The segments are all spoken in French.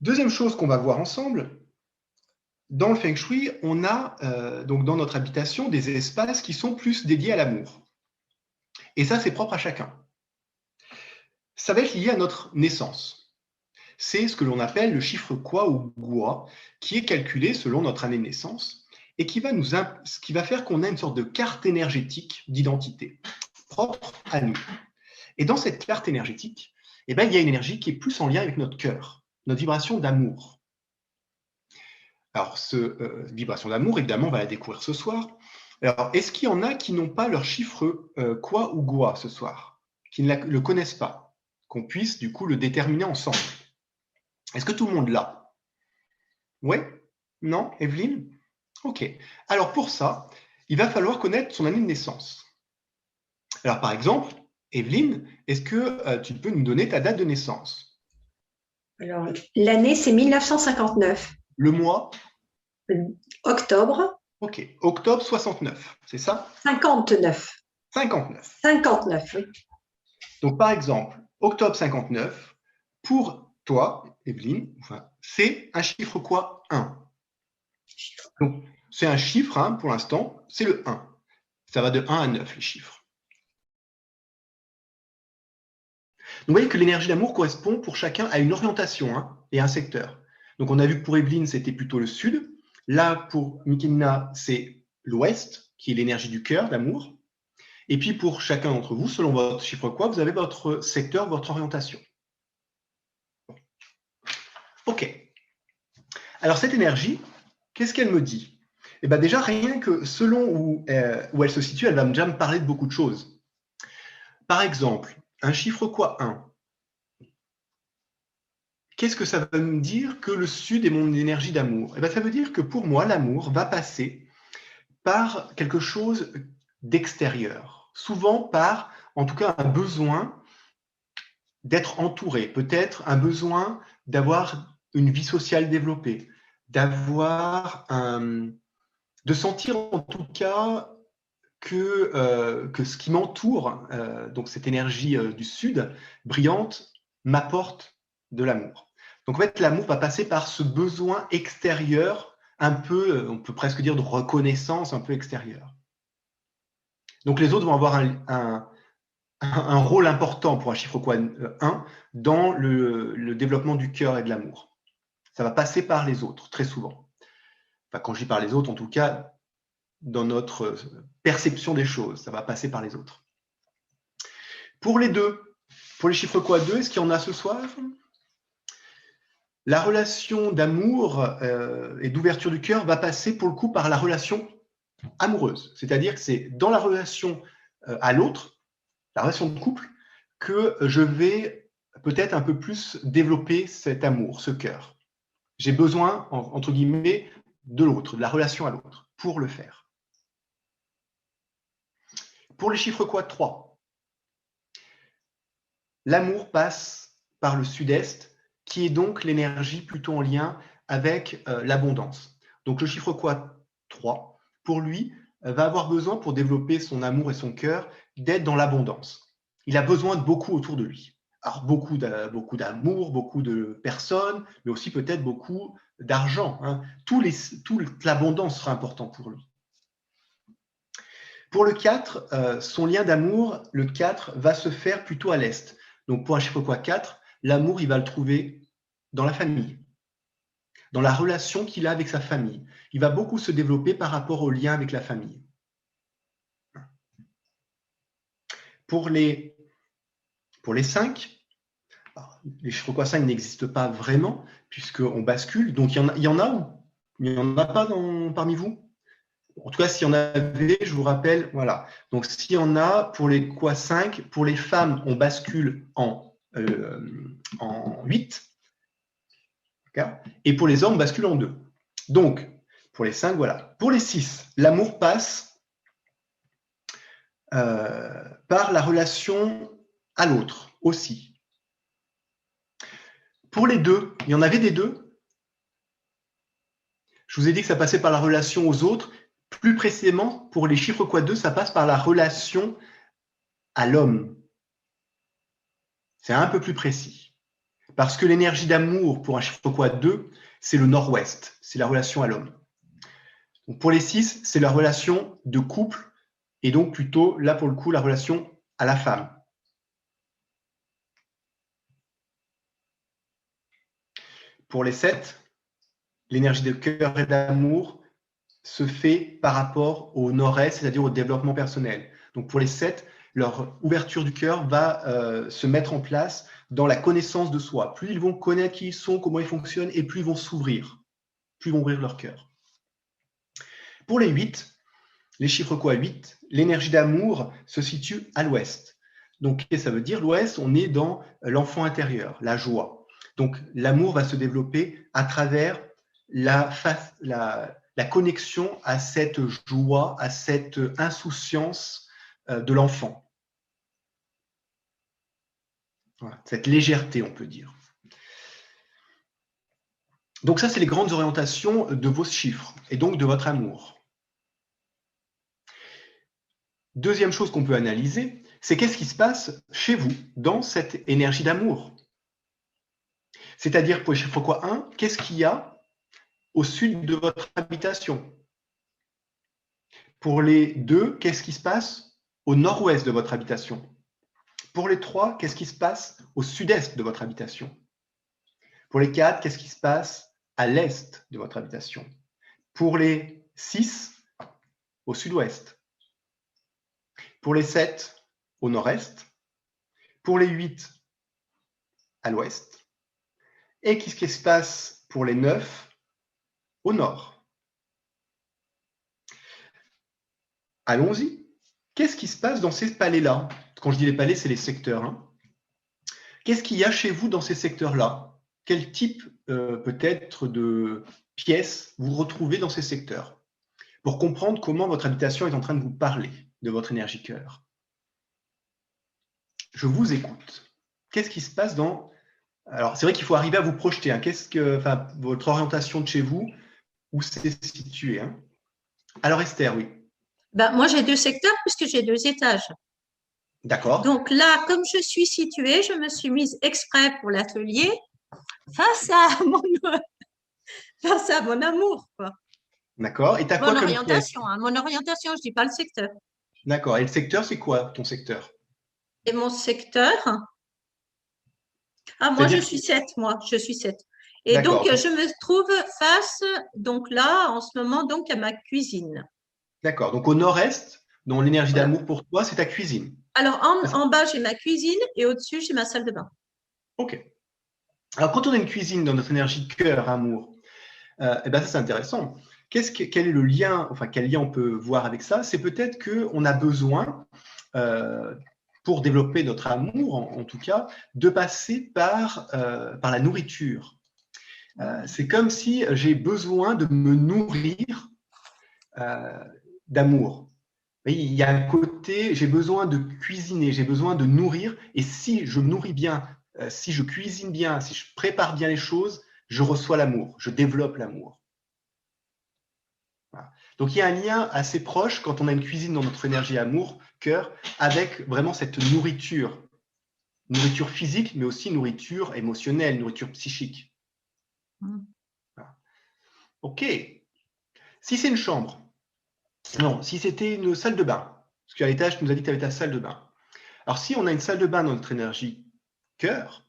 Deuxième chose qu'on va voir ensemble, dans le Feng Shui, on a donc dans notre habitation des espaces qui sont plus dédiés à l'amour. Et ça, c'est propre à chacun. Ça va être lié à notre naissance. C'est ce que l'on appelle le chiffre Kwa ou Gua, qui est calculé selon notre année de naissance et qui va faire qu'on a une sorte de carte énergétique d'identité propre à nous. Et dans cette carte énergétique, il y a une énergie qui est plus en lien avec notre cœur, notre vibration d'amour. Alors, cette vibration d'amour, évidemment, on va la découvrir ce soir. Alors, est-ce qu'il y en a qui n'ont pas leur chiffre Kwa ou Gua ce soir, qui ne le connaissent pas, qu'on puisse du coup le déterminer ensemble? Est-ce que tout le monde l'a? Oui? Non? Evelyne? Ok. Alors, pour ça, il va falloir connaître son année de naissance. Alors, par exemple, Evelyne, est-ce que tu peux nous donner ta date de naissance? Alors, l'année, c'est 1959. Le mois? Octobre. Ok. Octobre 69, c'est ça? 59. 59. 59, oui. Donc, par exemple, octobre 59, pour toi, Evelyne, c'est un chiffre quoi? 1. Donc, c'est un chiffre, hein, pour l'instant, c'est le 1. Ça va de 1 à 9, les chiffres. Donc, vous voyez que l'énergie d'amour correspond pour chacun à une orientation, hein, et un secteur. Donc, on a vu que pour Evelyne, c'était plutôt le sud. Là, pour Michelina, c'est l'ouest, qui est l'énergie du cœur, d'amour. Et puis, pour chacun d'entre vous, selon votre chiffre quoi, vous avez votre secteur, votre orientation. Ok. Alors, cette énergie, qu'est-ce qu'elle me dit? Eh bien, déjà, rien que selon où elle se situe, elle va déjà me parler de beaucoup de choses. Par exemple, un chiffre quoi? 1. Qu'est-ce que ça va me dire que le sud est mon énergie d'amour? Eh bien, ça veut dire que pour moi, l'amour va passer par quelque chose d'extérieur. Souvent par, en tout cas, un besoin d'être entouré, peut-être un besoin d'avoir une vie sociale développée, de sentir en tout cas que ce qui m'entoure, donc cette énergie du sud brillante, m'apporte de l'amour. Donc en fait, l'amour va passer par ce besoin extérieur, un peu, on peut presque dire de reconnaissance un peu extérieure. Donc les autres vont avoir un rôle important pour un chiffre quoi 1 dans le développement du cœur et de l'amour. Ça va passer par les autres, très souvent. Enfin, quand je dis par les autres, en tout cas, dans notre perception des choses, ça va passer par les autres. Pour les deux, pour les chiffres quoi 2, est-ce qu'il y en a ce soir? La relation d'amour et d'ouverture du cœur va passer pour le coup par la relation amoureuse. C'est-à-dire que c'est dans la relation à l'autre, la relation de couple, que je vais peut-être un peu plus développer cet amour, ce cœur. J'ai besoin, entre guillemets, de l'autre, de la relation à l'autre, pour le faire. Pour les chiffres quoi 3, l'amour passe par le sud-est, qui est donc l'énergie plutôt en lien avec l'abondance. Donc le chiffre quoi 3, pour lui, va avoir besoin, pour développer son amour et son cœur, d'être dans l'abondance. Il a besoin de beaucoup autour de lui. Alors beaucoup d'amour, beaucoup de personnes, mais aussi peut-être beaucoup d'argent. Hein. Toute l'abondance sera important pour lui. Pour le 4, son lien d'amour, le 4, va se faire plutôt à l'est. Donc pour un chiffre quoi 4, l'amour, il va le trouver dans la famille, dans la relation qu'il a avec sa famille. Il va beaucoup se développer par rapport au lien avec la famille. Pour les 5, les chiffres quoi 5 n'existent pas vraiment, puisqu'on bascule. Donc il y en a ou il n'y en a pas parmi vous? En tout cas, s'il y en avait, je vous rappelle, voilà. Donc, s'il y en a, pour les quoi 5, pour les femmes, on bascule en 8. Et pour les hommes, on bascule en 2. Donc, pour les 5, voilà. Pour les 6, l'amour passe par la relation à l'autre aussi. Pour les 2, il y en avait des 2. Je vous ai dit que ça passait par la relation aux autres. Plus précisément, pour les chiffres quoi 2, ça passe par la relation à l'homme. C'est un peu plus précis. Parce que l'énergie d'amour, pour un chiffre quoi 2, c'est le nord-ouest, c'est la relation à l'homme. Donc pour les 6, c'est la relation de couple, et donc plutôt, là pour le coup, la relation à la femme. Pour les 7, l'énergie de cœur et d'amour se fait par rapport au nord-est, c'est-à-dire au développement personnel. Donc pour les 7, leur ouverture du cœur va se mettre en place dans la connaissance de soi. Plus ils vont connaître qui ils sont, comment ils fonctionnent, et plus ils vont s'ouvrir, plus ils vont ouvrir leur cœur. Pour les 8, les chiffres quoi 8, l'énergie d'amour se situe à l'ouest. Donc ça veut dire l'ouest, on est dans l'enfant intérieur, la joie. Donc l'amour va se développer à travers la connexion à cette joie, à cette insouciance de l'enfant. Voilà, cette légèreté, on peut dire. Donc ça, c'est les grandes orientations de vos chiffres et donc de votre amour. Deuxième chose qu'on peut analyser, c'est qu'est-ce qui se passe chez vous dans cette énergie d'amour. C'est-à-dire, pour le chiffre quoi 1, qu'est-ce qu'il y a au sud de votre habitation? Pour les 2, qu'est-ce qui se passe au nord-ouest de votre habitation? Pour les 3, qu'est-ce qui se passe au sud-est de votre habitation? Pour les 4, qu'est-ce qui se passe à l'est de votre habitation? Pour les 6, au sud-ouest. Pour les 7, au nord-est. Pour les 8, à l'ouest. Et qu'est-ce qui se passe pour les 9, au nord? Allons-y. Qu'est-ce qui se passe dans ces palais-là? Quand je dis les palais, c'est les secteurs. Hein. Qu'est-ce qu'il y a chez vous dans ces secteurs-là? Quel type peut-être de pièces vous retrouvez dans ces secteurs? Pour comprendre comment votre habitation est en train de vous parler de votre énergie cœur. Je vous écoute. Qu'est-ce qui se passe dans... Alors, c'est vrai qu'il faut arriver à vous projeter. Hein. Votre orientation de chez vous, où c'est situé? Hein. Alors, Esther, oui. Moi, j'ai 2 secteurs puisque j'ai 2 étages. D'accord. Donc là, comme je suis située, je me suis mise exprès pour l'atelier face à mon amour. D'accord. Et tu as quoi comme orientation, hein, mon orientation, je ne dis pas le secteur. D'accord. Et le secteur, c'est quoi ton secteur? Et mon secteur? Ah, moi, je suis 7, je suis 7. Et donc, je me trouve face, donc là, en ce moment, donc à ma cuisine. D'accord. Donc, au nord-est, dont l'énergie d'amour pour toi, c'est ta cuisine. Alors, en bas, j'ai ma cuisine et au-dessus, j'ai ma salle de bain. OK. Alors, quand on a une cuisine dans notre énergie cœur, amour, ça, c'est intéressant. Quel est le lien, enfin, quel lien on peut voir avec ça? C'est peut-être qu'on a besoin, pour développer notre amour, en tout cas, de passer par la nourriture. C'est comme si j'ai besoin de me nourrir d'amour. Il y a un côté, j'ai besoin de cuisiner, j'ai besoin de nourrir, et si je me nourris bien, si je cuisine bien, si je prépare bien les choses, je reçois l'amour, je développe l'amour. Voilà. Donc il y a un lien assez proche quand on a une cuisine dans notre énergie amour, cœur, avec vraiment cette nourriture physique, mais aussi nourriture émotionnelle, nourriture psychique. Voilà. OK. Si c'est une chambre, non, si c'était une salle de bain, parce qu'à l'étage, tu nous as dit que tu avais ta salle de bain. Alors, si on a une salle de bain dans notre énergie cœur,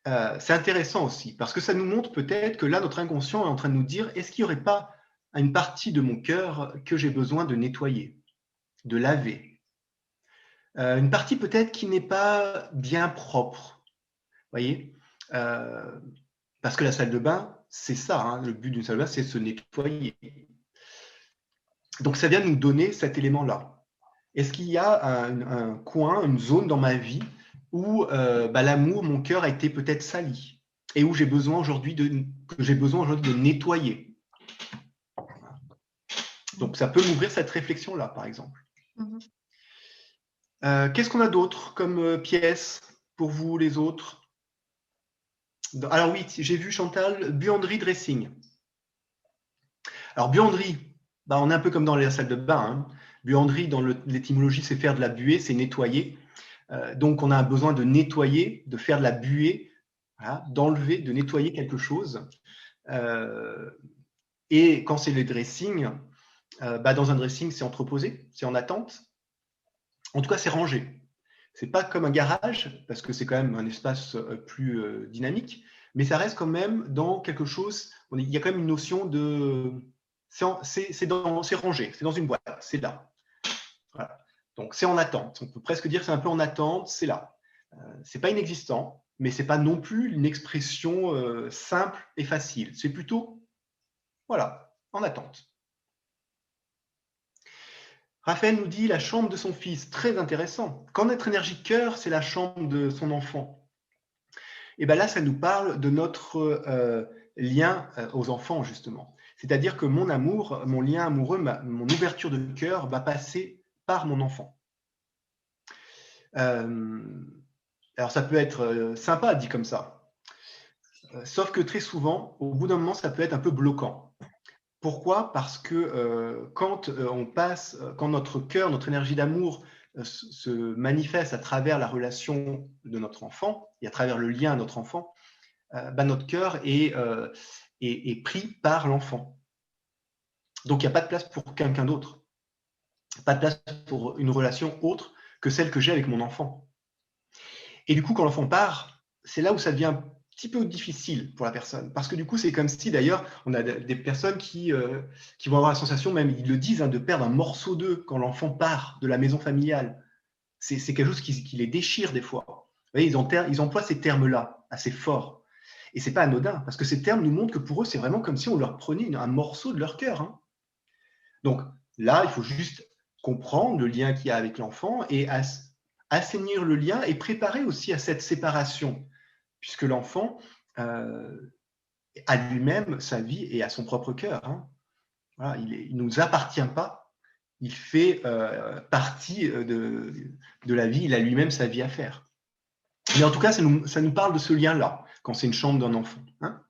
c'est intéressant aussi, parce que ça nous montre peut-être que là, notre inconscient est en train de nous dire, est-ce qu'il n'y aurait pas une partie de mon cœur que j'ai besoin de nettoyer, de laver? Une partie peut-être qui n'est pas bien propre, voyez, parce que la salle de bain, c'est ça, hein, le but d'une salle de bain, c'est se nettoyer. Donc, ça vient nous donner cet élément-là. Est-ce qu'il y a un coin, une zone dans ma vie où l'amour, mon cœur a été peut-être sali et où j'ai besoin aujourd'hui de nettoyer? Donc, ça peut m'ouvrir cette réflexion-là, par exemple. Qu'est-ce qu'on a d'autre comme pièces pour vous, les autres? Alors oui, j'ai vu, Chantal, buanderie dressing. Alors, buanderie, on est un peu comme dans la salle de bain. Hein. Buanderie, dans l'étymologie, c'est faire de la buée, c'est nettoyer. Donc, on a besoin de nettoyer, de faire de la buée voilà, d'enlever, de nettoyer quelque chose. Et quand c'est le dressing, dans un dressing, c'est entreposé, c'est en attente. En tout cas, c'est rangé. C'est pas comme un garage, parce que c'est quand même un espace plus dynamique, mais ça reste quand même dans quelque chose, il y a quand même une notion de... C'est rangé, c'est dans une boîte, c'est là. Voilà. Donc c'est en attente. On peut presque dire que c'est un peu en attente, c'est là. C'est pas inexistant, mais c'est pas non plus une expression simple et facile. C'est plutôt, voilà, en attente. Raphaël nous dit la chambre de son fils, très intéressant. Quand notre énergie de cœur, c'est la chambre de son enfant. Et bien là, ça nous parle de notre lien aux enfants, justement. C'est-à-dire que mon amour, mon lien amoureux, mon ouverture de cœur va passer par mon enfant. Alors ça peut être sympa dit comme ça. Sauf que très souvent, au bout d'un moment, ça peut être un peu bloquant. Pourquoi? Parce que quand notre cœur, notre énergie d'amour se manifeste à travers la relation de notre enfant et à travers le lien à notre enfant, notre cœur est pris par l'enfant. Donc il n'y a pas de place pour quelqu'un d'autre. Pas de place pour une relation autre que celle que j'ai avec mon enfant. Et du coup, quand l'enfant part, c'est là où ça devient un petit peu difficile pour la personne. Parce que du coup, c'est comme si, d'ailleurs, on a des personnes qui vont avoir la sensation, même ils le disent, de perdre un morceau d'eux quand l'enfant part de la maison familiale. C'est quelque chose qui les déchire des fois. Vous voyez, ils emploient ces termes-là, assez forts. Et c'est pas anodin, parce que ces termes nous montrent que pour eux, c'est vraiment comme si on leur prenait un morceau de leur cœur. Hein. Donc là, il faut juste comprendre le lien qu'il y a avec l'enfant et assainir le lien et préparer aussi à cette séparation, puisque l'enfant a lui-même sa vie et a son propre cœur. Hein. Voilà, il ne nous appartient pas, il fait partie de la vie, il a lui-même sa vie à faire. Mais en tout cas, ça nous parle de ce lien-là, quand c'est une chambre d'un enfant. Hein.